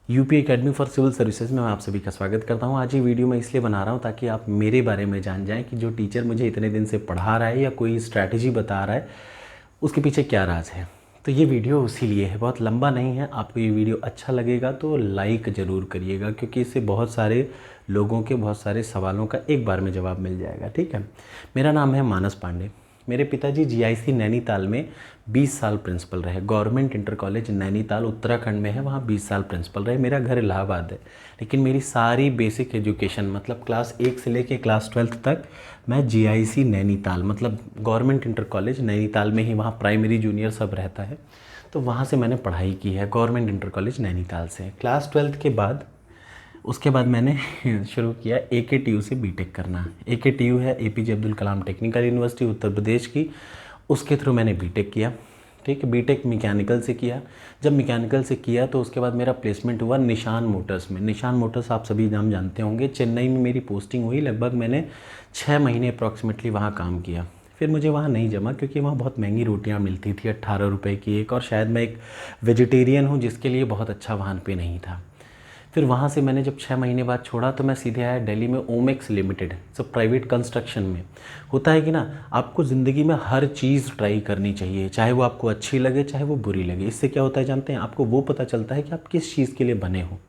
UP academy for civil services में मैं आप सभी का स्वागत करता हूं। आज ये वीडियो मैं इसलिए बना रहा हूं ताकि आप मेरे बारे में जान जाएं कि जो टीचर मुझे इतने दिन से पढ़ा रहा है या कोई स्ट्रैटेजी बता रहा है उसके पीछे क्या राज है। तो ये वीडियो उसी लिए है, बहुत लंबा नहीं है। आपको ये वीडियो अच्छा लगेगा तो लाइक ज़रूर करिएगा, क्योंकि इससे बहुत सारे लोगों के बहुत सारे सवालों का एक बार में जवाब मिल जाएगा। ठीक है, मेरा नाम है मानस पांडे। मेरे पिताजी जीआईसी नैनीताल में 20 साल प्रिंसिपल रहे। Government inter college Nainital Uttarakhand में है, वहाँ 20 साल प्रिंसिपल रहे। मेरा घर इलाहाबाद है, लेकिन मेरी सारी बेसिक एजुकेशन मतलब क्लास 1 से लेके क्लास 12 तक मैं जीआईसी नैनीताल मतलब गवर्नमेंट इंटर कॉलेज नैनीताल में ही, वहाँ प्राइमरी जूनियर सब रहता है, तो वहाँ से मैंने पढ़ाई की है गवर्नमेंट इंटर कॉलेज नैनीताल से। क्लास 12 के बाद उसके बाद मैंने शुरू किया AKTU से बीटेक करना। AKTU है APJ Abdul Kalam technical university Uttar Pradesh की, उसके थ्रू मैंने बीटेक किया। ठीक है, बीटेक मैकेनिकल से किया। जब मैकेनिकल से किया तो उसके बाद मेरा प्लेसमेंट हुआ निशान मोटर्स में। निशान मोटर्स आप सभी नाम जानते होंगे, चेन्नई में मेरी पोस्टिंग हुई। लगभग मैंने 6 महीने अप्रॉक्सीमेटली वहाँ काम किया। फिर मुझे वहाँ नहीं जमा, क्योंकि वहाँ बहुत महंगी रोटियाँ मिलती थी, 18 रुपये की एक, और शायद मैं एक वेजिटेरियन हूँ जिसके लिए बहुत अच्छा वहाँ पे नहीं था। फिर वहाँ से मैंने जब 6 महीने बाद छोड़ा तो मैं सीधे आया दिल्ली में ओमेक्स लिमिटेड, सब प्राइवेट कंस्ट्रक्शन में। होता है कि ना, आपको ज़िंदगी में हर चीज़ ट्राई करनी चाहिए, चाहे वो आपको अच्छी लगे चाहे वो बुरी लगे। इससे क्या होता है जानते हैं, आपको वो पता चलता है कि आप किस चीज़ के लिए बने हो,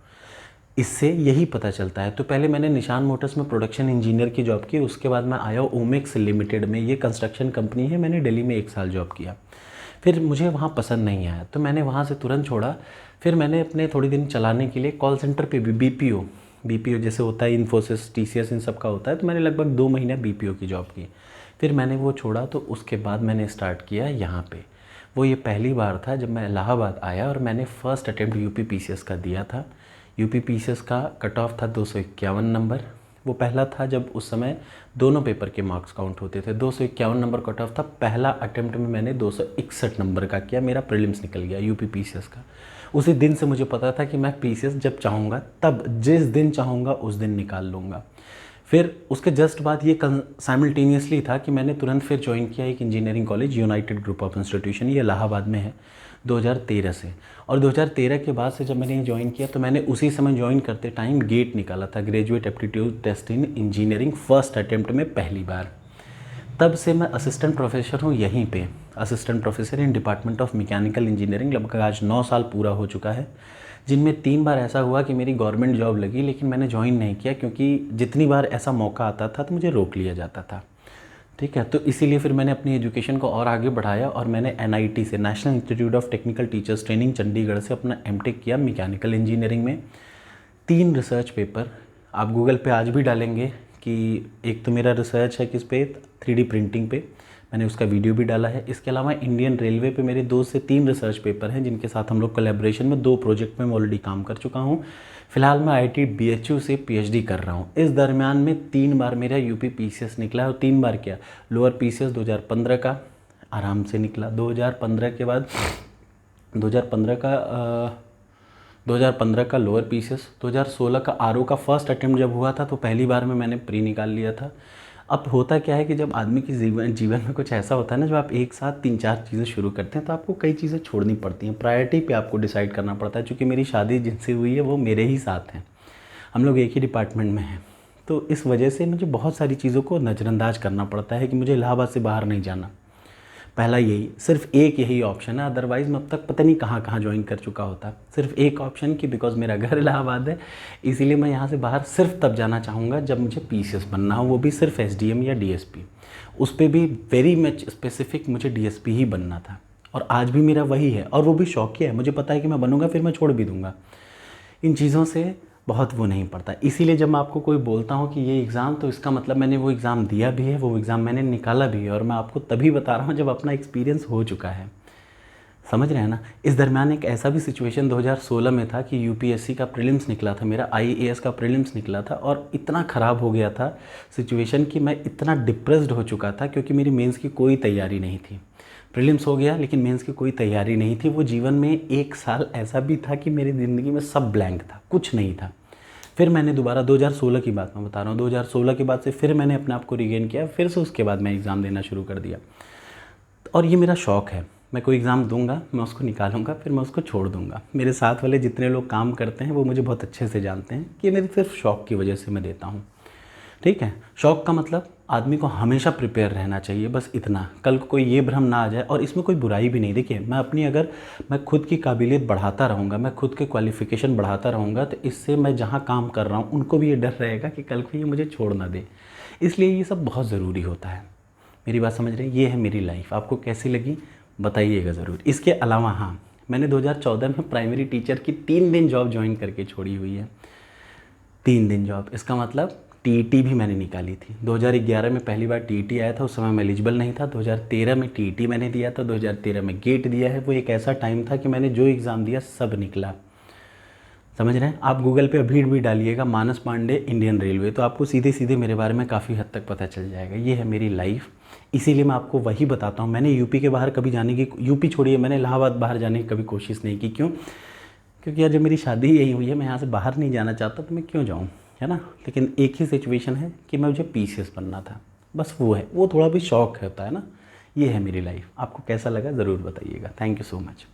इससे यही पता चलता है। तो पहले मैंने निशान मोटर्स में प्रोडक्शन इंजीनियर की जॉब की, उसके बाद मैं आया ओमेक्स लिमिटेड में, ये कंस्ट्रक्शन कंपनी है। मैंने दिल्ली में 1 साल जॉब किया। फिर मुझे वहाँ पसंद नहीं आया तो मैंने वहाँ से तुरंत छोड़ा। फिर मैंने अपने थोड़ी दिन चलाने के लिए कॉल सेंटर पे भी बीपीओ जैसे होता है, इन्फोसिस TCS इन सब का होता है, तो मैंने लगभग 2 महीने BPO की जॉब की। फिर मैंने वो छोड़ा तो उसके बाद मैंने स्टार्ट किया यहाँ पे। वो ये पहली बार था जब मैं इलाहाबाद आया और मैंने फ़र्स्ट अटैम्प्ट UP PCS का दिया था। UP PCS का कट ऑफ था 251 नंबर। वो पहला था जब उस समय दोनों पेपर के मार्क्स काउंट होते थे। 251 नंबर कट ऑफ था। पहला अटेम्प्ट में मैंने 261 नंबर का किया, मेरा प्रीलिम्स निकल गया UP PCS का। उसी दिन से मुझे पता था कि मैं PCS जब चाहूँगा तब, जिस दिन चाहूँगा उस दिन निकाल लूँगा। फिर उसके जस्ट बाद ये साइमल्टेनियसली था कि मैंने तुरंत फिर ज्वाइन किया एक engineering college, United group of institution, ये इलाहाबाद में है, 2013 से। और 2013 के बाद से जब मैंने ये ज्वाइन किया तो मैंने उसी समय ज्वाइन करते टाइम गेट निकाला था, graduate aptitude test in engineering, first attempt में पहली बार। तब से मैं असिस्टेंट प्रोफेसर हूँ यहीं पे, assistant professor in department of mechanical engineering. लगभग आज 9 साल पूरा हो चुका है, जिनमें 3 बार ऐसा हुआ कि मेरी गवर्नमेंट जॉब लगी, लेकिन मैंने ज्वाइन नहीं किया, क्योंकि जितनी बार ऐसा मौका आता था तो मुझे रोक लिया जाता था। ठीक है, तो इसीलिए फिर मैंने अपनी एजुकेशन को और आगे बढ़ाया और मैंने NIT से, national institute of technical teachers training, Chandigarh से अपना MTech किया मैकेनिकल इंजीनियरिंग में। 3 रिसर्च पेपर आप गूगल पे आज भी डालेंगे कि एक तो मेरा रिसर्च है किस पे, 3D प्रिंटिंग पे, मैंने उसका वीडियो भी डाला है। इसके अलावा इंडियन रेलवे पे मेरे 2 से 3 रिसर्च पेपर हैं, जिनके साथ हम लोग कोलैबोरेशन में 2 प्रोजेक्ट में मैं ऑलरेडी काम कर चुका हूँ। फिलहाल मैं IIT BHU से PhD कर रहा हूँ। इस दरमियान में 3 बार मेरा UP PCS निकला है, और 3 बार क्या, लोअर PCS 2015 का आराम से निकला, 2015 के बाद 2015 का लोअर PCS, 2016 का RO का फर्स्ट अटेम्प्ट जब हुआ था तो पहली बार में मैंने प्री निकाल लिया था। अब होता क्या है कि जब आदमी के जीवन में कुछ ऐसा होता है ना, जब आप एक साथ 3-4 चीज़ें शुरू करते हैं तो आपको कई चीज़ें छोड़नी पड़ती हैं, प्रायोरिटी पे आपको डिसाइड करना पड़ता है। चूँकि मेरी शादी जिनसे हुई है वो मेरे ही साथ हैं, हम लोग एक ही डिपार्टमेंट में हैं, तो इस वजह से मुझे बहुत सारी चीज़ों को नज़रअंदाज करना पड़ता है कि मुझे इलाहाबाद से बाहर नहीं जाना। पहला यही, सिर्फ एक यही ऑप्शन है, अदरवाइज़ मैं अब तक पता नहीं कहाँ कहाँ ज्वाइन कर चुका होता। सिर्फ एक ऑप्शन कि बिकॉज मेरा घर इलाहाबाद है, इसीलिए मैं यहाँ से बाहर सिर्फ तब जाना चाहूँगा जब मुझे PCS बनना हो, वो भी सिर्फ SDM या DSP। उस पर भी वेरी मच स्पेसिफिक मुझे DSP ही बनना था, और आज भी मेरा वही है, और वो भी शौकिया है। मुझे पता है कि मैं बनूँगा फिर मैं छोड़ भी दूँगा। इन चीज़ों से बहुत वो नहीं पड़ता। इसीलिए जब मैं आपको कोई बोलता हूँ कि ये एग्ज़ाम, तो इसका मतलब मैंने वो एग्ज़ाम दिया भी है, वो एग्ज़ाम मैंने निकाला भी है, और मैं आपको तभी बता रहा हूँ जब अपना एक्सपीरियंस हो चुका है। समझ रहे हैं ना। इस दरमियान एक ऐसा भी सिचुएशन 2016 में था कि UPSC का प्रीलिम्स निकला था, मेरा IAS का प्रीलिम्स निकला था, और इतना ख़राब हो गया था सिचुएशन कि मैं इतना डिप्रेस्ड हो चुका था, क्योंकि मेरी मेंस की कोई तैयारी नहीं थी। प्रीलिम्स हो गया लेकिन मेंस की कोई तैयारी नहीं थी। वो जीवन में 1 साल ऐसा भी था कि मेरी ज़िंदगी में सब ब्लैंक था, कुछ नहीं था। फिर मैंने दोबारा 2016 की बात मैं बता रहा हूँ, 2016 के बाद से फिर मैंने अपने आप को रिगेन किया, फिर से उसके बाद मैं एग्ज़ाम देना शुरू कर दिया। और ये मेरा शौक़ है, मैं कोई एग्ज़ाम दूंगा, मैं उसको निकालूंगा, फिर मैं उसको छोड़ दूंगा। मेरे साथ वाले जितने लोग काम करते हैं वो मुझे बहुत अच्छे से जानते हैं कि मेरे सिर्फ शौक़ की वजह से मैं देता हूँ। ठीक है, शौक़ का मतलब आदमी को हमेशा प्रिपेयर रहना चाहिए, बस इतना। कल को कोई ये भ्रम ना आ जाए, और इसमें कोई बुराई भी नहीं। देखिए, मैं खुद की काबिलियत बढ़ाता रहूँगा, मैं खुद के क्वालिफ़िकेशन बढ़ाता रहूँगा, तो इससे मैं जहाँ काम कर रहा हूँ उनको भी ये डर रहेगा कि कल को ये मुझे छोड़ ना दे। इसलिए ये सब बहुत ज़रूरी होता है। मेरी बात समझ रहे हैं? ये है मेरी लाइफ। आपको कैसी लगी बताइएगा ज़रूर। इसके अलावा हाँ, मैंने 2014 में प्राइमरी टीचर की 3 दिन जॉब ज्वाइन करके छोड़ी हुई है। 3 दिन जॉब, इसका मतलब टीईटी भी मैंने निकाली थी। 2011 में पहली बार टीईटी आया था, उस समय मैं एलिजिबल नहीं था। 2013 में टीईटी मैंने दिया था, 2013 में गेट दिया है। वो एक ऐसा टाइम था कि मैंने जो एग्ज़ाम दिया सब निकला। समझ रहे हैं? आप गूगल पे अभी भी डालिएगा मानस पांडे इंडियन रेलवे, तो आपको सीधे सीधे मेरे बारे में काफ़ी हद तक पता चल जाएगा। ये है मेरी लाइफ, इसीलिए मैं आपको वही बताता हूँ। मैंने यूपी के बाहर कभी जाने की, यूपी छोड़िए, मैंने इलाहाबाद बाहर जाने की कभी कोशिश नहीं की। क्यों? क्योंकि यार जब मेरी शादी ही यही हुई है, मैं यहाँ से बाहर नहीं जाना चाहता, तो मैं क्यों जाऊँ, है ना। लेकिन एक ही सिचुएशन है कि मुझे पीसीएस बनना था, बस वो है। वो थोड़ा भी शौक होता है ना। ये है मेरी लाइफ। आपको कैसा लगा ज़रूर बताइएगा। Thank you so much.